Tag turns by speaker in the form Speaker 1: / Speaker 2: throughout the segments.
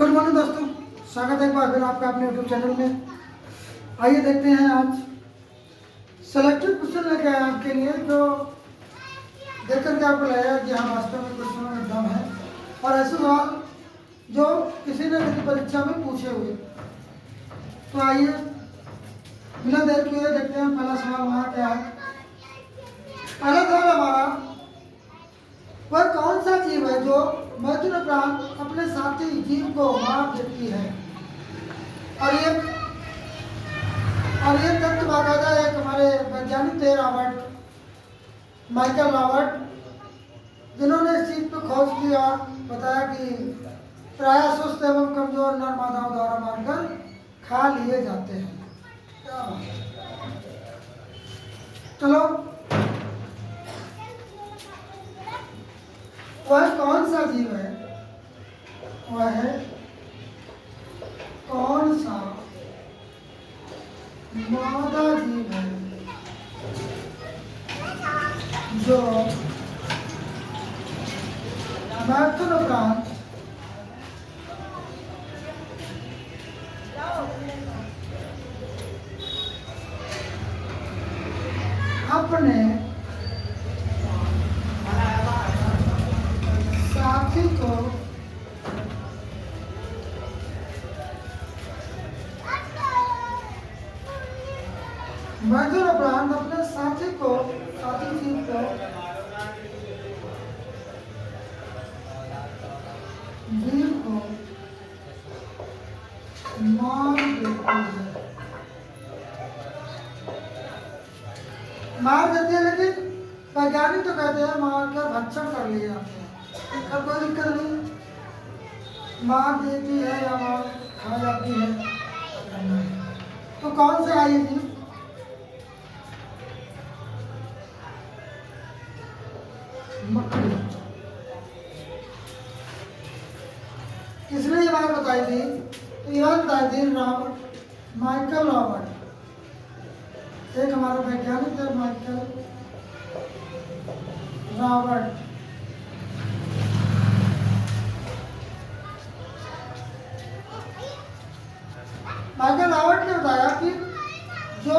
Speaker 1: Good morning दोस्तों, स्वागत है एक बार फिर आपका अपने यूट्यूब चैनल में। आइए देखते हैं आज सेलेक्टेड क्वेश्चन लेके आए आपके लिए, जो देख करके आपको लगेगा कि हाँ वास्तव में क्वेश्चनों में दम है और ऐसे सवाल जो किसी न किसी परीक्षा में पूछे हुए। तो आइए बिना देर किए देखते हैं पहला सवाल हमारा क्या है। पहला सवाल हमारा, वह कौन सा जीव है जो मैथुन उपरांत अपने साथी जीव को मार देती है। और ये तथ्य बाकायदा एक हमारे वैज्ञानिक थे रॉबर्ट माइकल रॉबर्ट, जिन्होंने इस चीज पर खोज की और बताया कि प्राय सुस्त एवं कमजोर नर मादाओं द्वारा मारकर खा लिए जाते हैं। क्या बात है। चलो, वह कौन सा जीव है, वह है कौन सा मादा जीव है जो मैथुन उपरांत अपने साथी को मैथुन उपरांत अपने साथी जीव को मार देती है। लेकिन वैज्ञानिक तो कहते हैं मार कर भक्षण कर लिए जाते हैं। इसका कोई दिक्कत नहीं, मार देती है या मार खा जाती है। तो कौन से आई थी? मकड़ी। किसने ये बात बताई थी? तो यह बताई थी माइकल रॉबर्ट, एक हमारा वैज्ञानिक है माइकल रॉबर्ट। माइकल रॉबर्ट ने बताया कि जो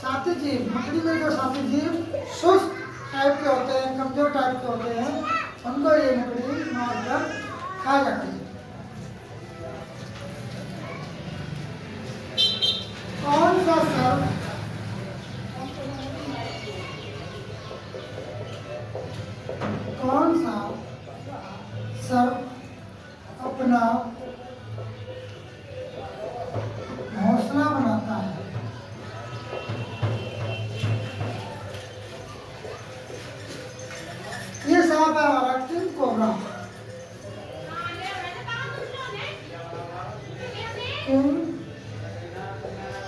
Speaker 1: साथी जीव, मकड़ी में जो साथी जीव सुस्त टाइप के होते हैं, कमजोर टाइप के होते हैं, उनको ये मकड़ी मारकर खा जाती है। कौन सा सर्प अपना घोंसला बनाता है? ये सांप है हमारा किंग कोबरा। किंग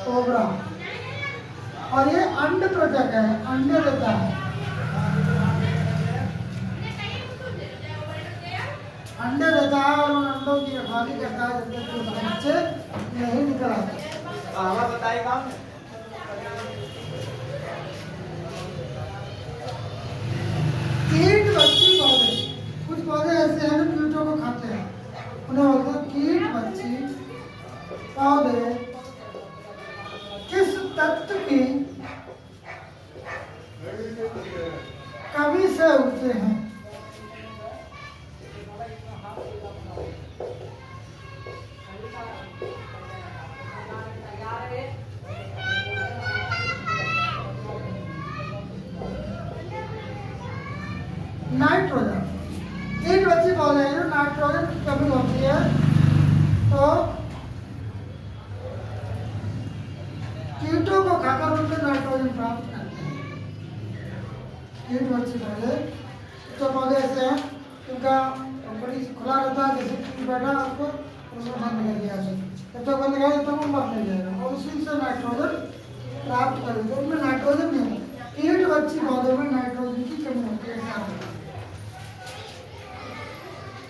Speaker 1: कोबरा, और ये अंड प्रजक है, अंडे देता है। अंडे देता है और उन अंडों की रखवाली करता है जब तक उसके बच्चे नहीं निकल आते।
Speaker 2: बताएगा
Speaker 1: कीट बच्ची पौधे, कुछ पौधे ऐसे हैं जो कीटों को खाते हैं, उन्हें बोलते हैं कीट बच्ची पौधे किस तत्व की कमी से उगते हैं? नाइट्रोजन। कीट बच्ची पौधे हैं जो नाइट्रोजन की कमी होती है तो कीटों को खाकर उनसे नाइट्रोजन प्राप्त करते हैं। कीट बच्ची पौधे तो पौधे ऐसे हैं उनका बड़ी खुला रहता है, जैसे कीट बैठा आपको उसको बंद कर दिया जाए, जब तक बंद करेगा तब तक वो मर नहीं जाएगा और उसी से नाइट्रोजन प्राप्त करेंगे। उनमें नाइट्रोजन नहीं होता, कीट बच्ची पौधों में नाइट्रोजन की कमी होती है।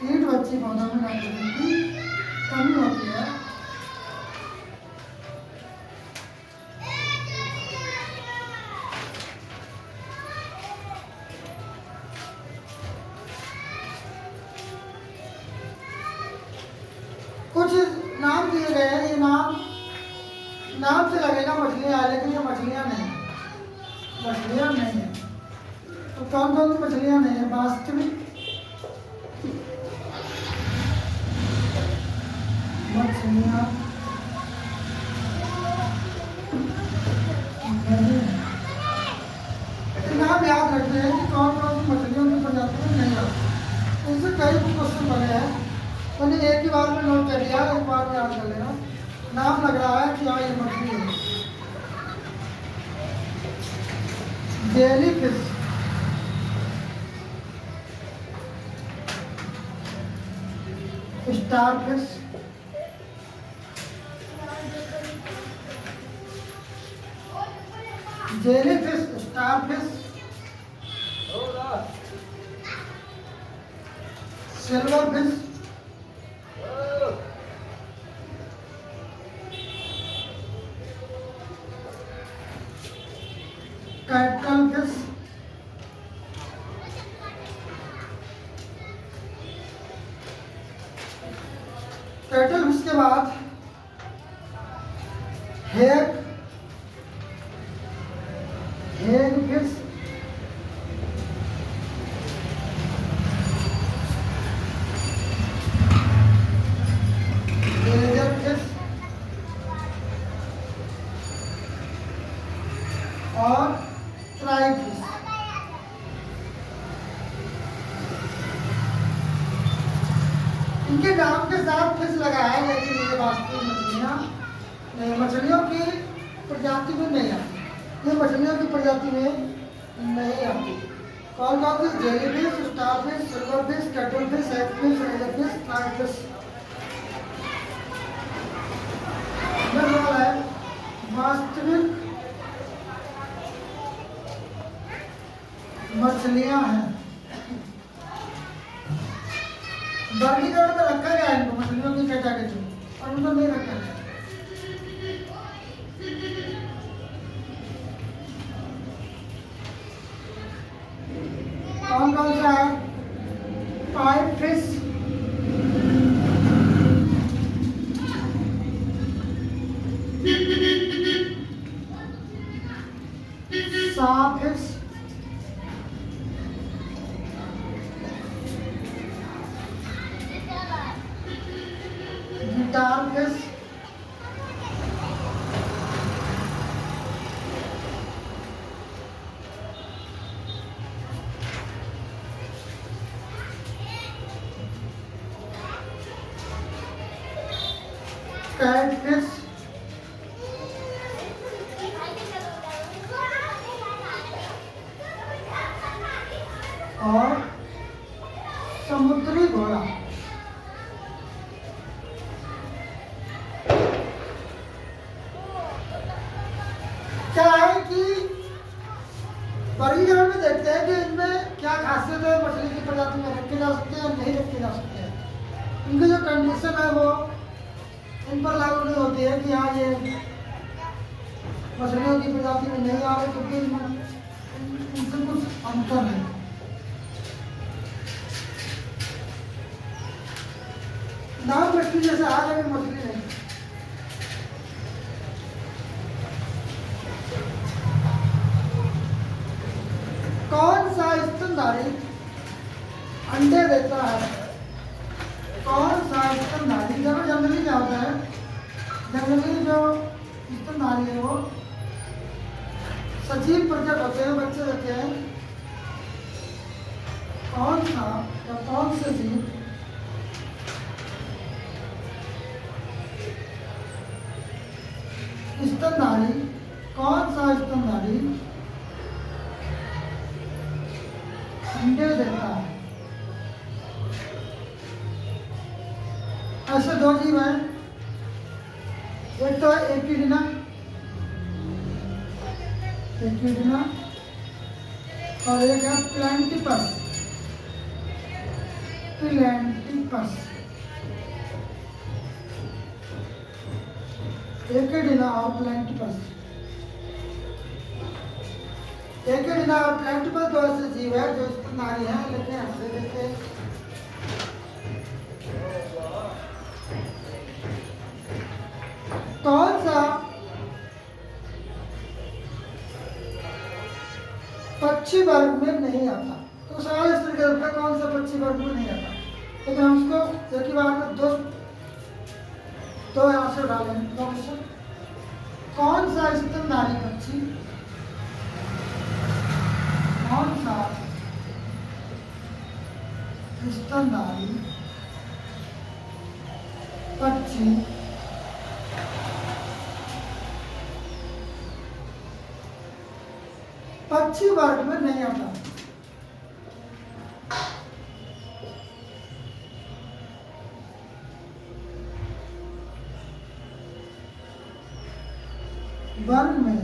Speaker 1: कीट बच्ची पौधों में नाइट्रोजन की कमी होती है। नाम से लगेगा मछलियाँ है, लेकिन ये मछलियाँ नहीं है, मछलियाँ नहीं है। तो कौन कौन सी मछलियाँ नहीं है? वास्तविक मछलियाँ नहीं है। नाम याद रखते हैं कि कौन कौन सी मछलियों की प्रजाति में नहीं आती। इससे कई क्वेश्चन बने हैं, मैंने एक ही बार में नोट कर लिया, एक बार में याद कर लेना। नाम लग रहा है कि हाँ ये मछली है। Jellyfish, starfish, jellyfish, starfish, silverfish, cuttlefish, cuttlefish के बाद hag, hagfish, laser fish और ट्राई फिश। इनके नाम के साथ फिश लगा है, लेकिन ये वास्तविक मछलियाँ नहीं, मछलियों की प्रजाति में नहीं आती, ये मछलियों की प्रजाति में नहीं आती। कौन कौन सी? Jellyfish, starfish, silverfish, cuttlefish, egg fish, laser fish, try fish. है वास्तविक मछलियां हैं। वर्गीकरण में रखा गया है इनको, मछलियों की कैटेगरी, और उनको नहीं रखा गया। कौन कौन सा है? Pipefish, sawfish, guitarfish, catfish, और समुद्री घोड़ा। क्या है कि वर्गीकरण में देखते हैं कि इनमें क्या खासियत है, मछली की प्रजाति में रखे जा सकते हैं, नहीं रखे जा सकते हैं। इनकी जो कंडीशन है वो इन पर लागू नहीं होती है कि हाँ ये मछलियों की प्रजाति में नहीं आ रहे, क्योंकि इनसे कुछ अंतर है। नाम मछली जैसे आ जाए, मछली नहीं। कौन सा स्तनधारी अंडे देता है? कौन सा स्तनधारी? देखो जनरली क्या होता है, जनरली जो स्तनधारी है वो सजीव प्रकट होते हैं, बच्चे देते हैं। कौन सा या कौन से जीव स्तनधारी, कौन सा स्तनधारी अंडे देता है? ऐसे दो जीव हैं, एक तो एकिडना, एकिडना, और एक है प्लैंटिपस, प्लैंटिपस। एकिडना और प्लैंटिपस, एकिडना और प्लैंटिपस दो ऐसे जीव है जो स्तनधारी है, लेकिन अंडे देते हैं। कौन सा लेकिन हम उसको एक ही बार में दो आंसर डालेंगे। दो क्वेश्चन। कौन सा स्तनधारी पक्षी, कौन सा स्तनधारी पक्षी पक्षी वर्ग में नहीं आता? वर्ग में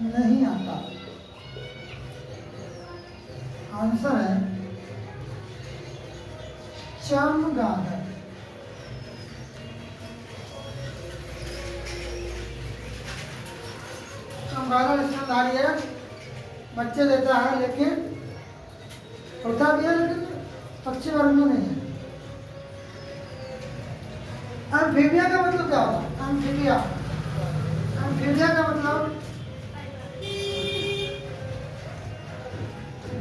Speaker 1: नहीं आता। आंसर है चमगादड़। चमगादड़ स्तनधारी है, बच्चे देता है, लेकिन उड़ता भी है, लेकिन पक्षी वर्ग में नहीं है। एम्फीबिया का मतलब क्या होता है? एम्फीबिया, एम्फीबिया का मतलब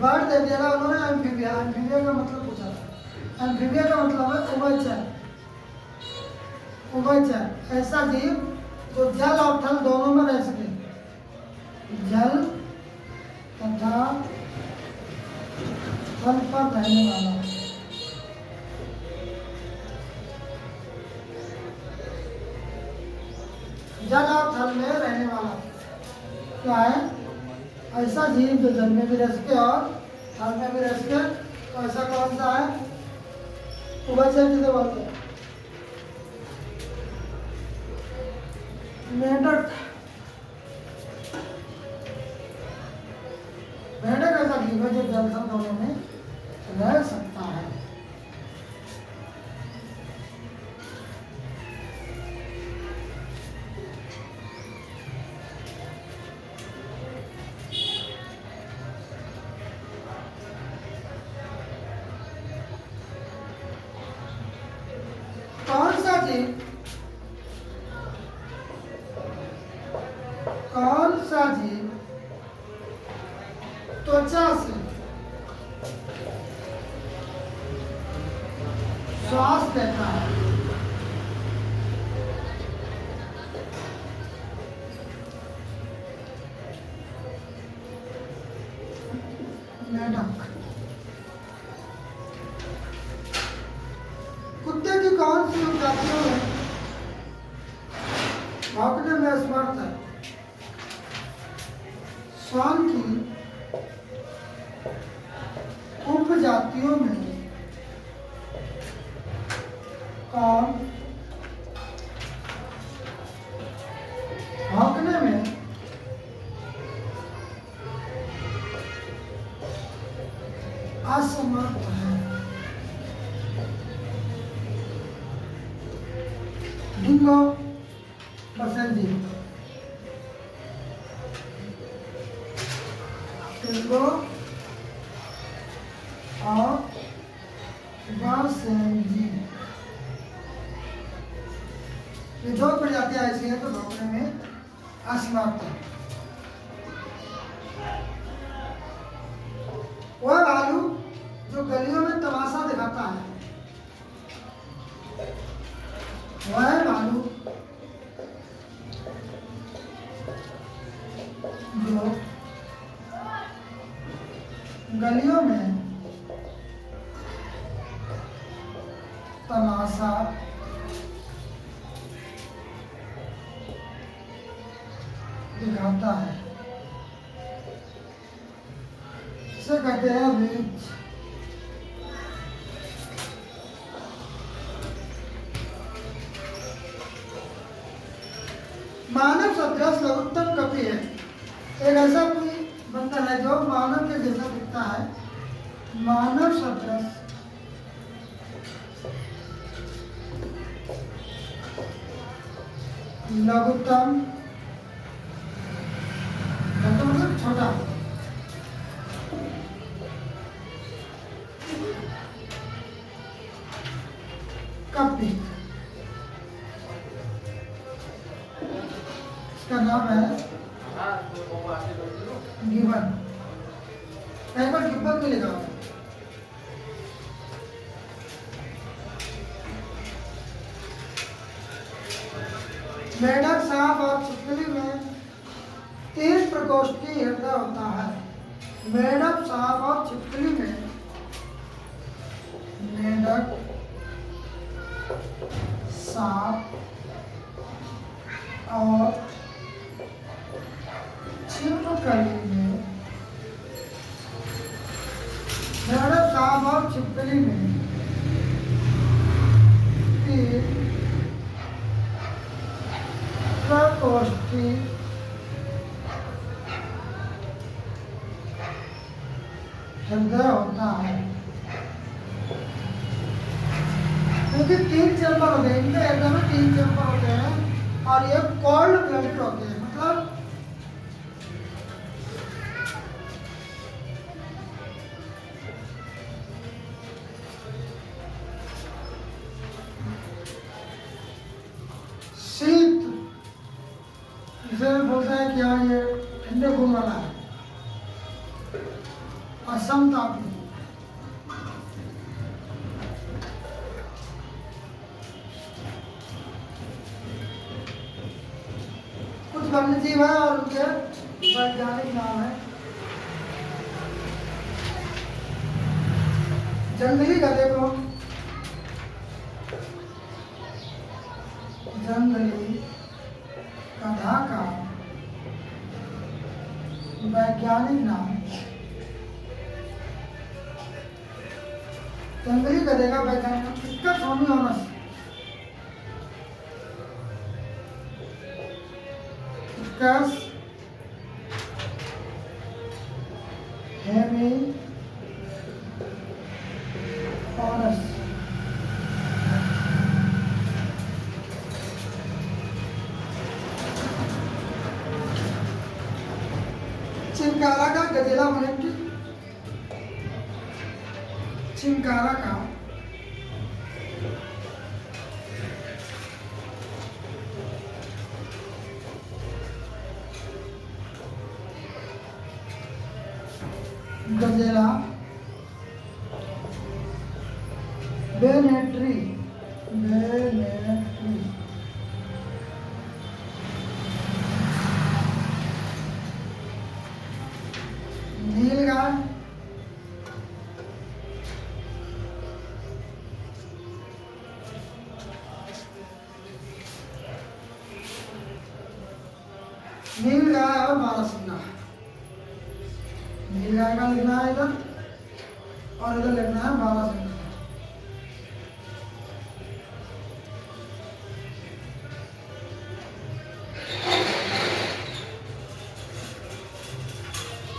Speaker 1: वर्ड दे दिया था उन्होंने एम्फीबिया। एम्फीबिया का मतलब पूछा था। एम्फीबिया का मतलब है उभयचर। उभयचर ऐसा जीव जो जल और थल दोनों में रह सके। जल तथा थल पर रहने वाला। जल और थल में रहने वाला क्या है? ऐसा जीव जो जल में भी रह सके और थल में भी रह सके। तो ऐसा कौन सा है? उभयचर किसे बोलते हैं? मेंढक। मेंढक ऐसा जीव है जो जल थल दोनों में रह सकता है। कौन सा जीव त्वचा से श्वास लेता है? मेंढक। कुत्ते की कौन सी उपजातियों में भौंकने में असमर्थ है? श्वान की उपजातियों में कौन भौंकने में असमर्थ है? डिंगो, बसंती। डिंगो और बसंती, ये दो प्रजातियां ऐसी हैं तो भौंकने में असमर्थ है। वह भालू जो गलियों में तमाशा दिखाता है, वह भालू जो गलियों में तमाशा दिखाता है, इसे कहते हैं रीछ। मानव सदृश लघुत्तम कपि है। एक ऐसा कोई बंदर है जो मानव के जैसा दिखता है। मानव सदृश लघुत्तम, मतलब छोटा, कपि, इसका नाम है गिबन। कहीं पर गिब्बन भी लिखा हुआ है। मेढक, सांप और छिपकली में 3 प्रकोष्ठी हृदय होता है। मेढक, सांप और छिपकली में मेढक, सांप और छिपकली में मेढक, सांप और छिपकली में 3 प्रकोष्ठी हृदय होता है। क्योंकि 3 चैम्बर होते हैं, इनके हृदय में 3 चैम्बर होते हैं और ये कोल्ड ब्लडेड होते हैं, मतलब शीत, इसे बोलते हैं कि हाँ ये ठंडे खून वाला है, और समतापी। कुछ वन्यजीव है और उनके वैज्ञानिक नाम है। जंगली गधे को जंगली गधा का वैज्ञानिक नाम, जंगली गधे का वैज्ञानिक नाम फिकस होमियोनस, फिकस हेमियोनस। चिंकारा का गजेला वनस्पति, चिंकारा का गजेला बेनेट्री, बेनेट्री नीलगाय, नीलगाय और बारहसिंगा। नीलगाय का लिखना है इधर और इधर लिखना है बारहसिंगा।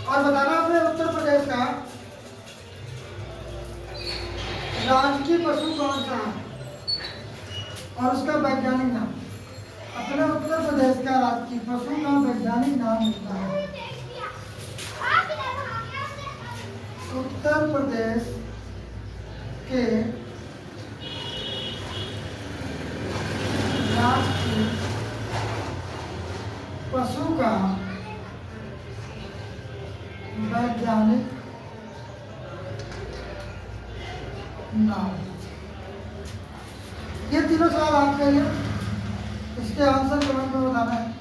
Speaker 1: और बताना अपने उत्तर प्रदेश का राजकीय पशु कौन सा है और उसका वैज्ञानिक नाम। अपने उत्तर प्रदेश का राजकीय पशु का वैज्ञानिक नाम होता है। उत्तर प्रदेश के राष्ट्रीय पशु का वैज्ञानिक नाम। ये तीनों सवाल आपके लिए, इसके आंसर कमेंट में बताना है।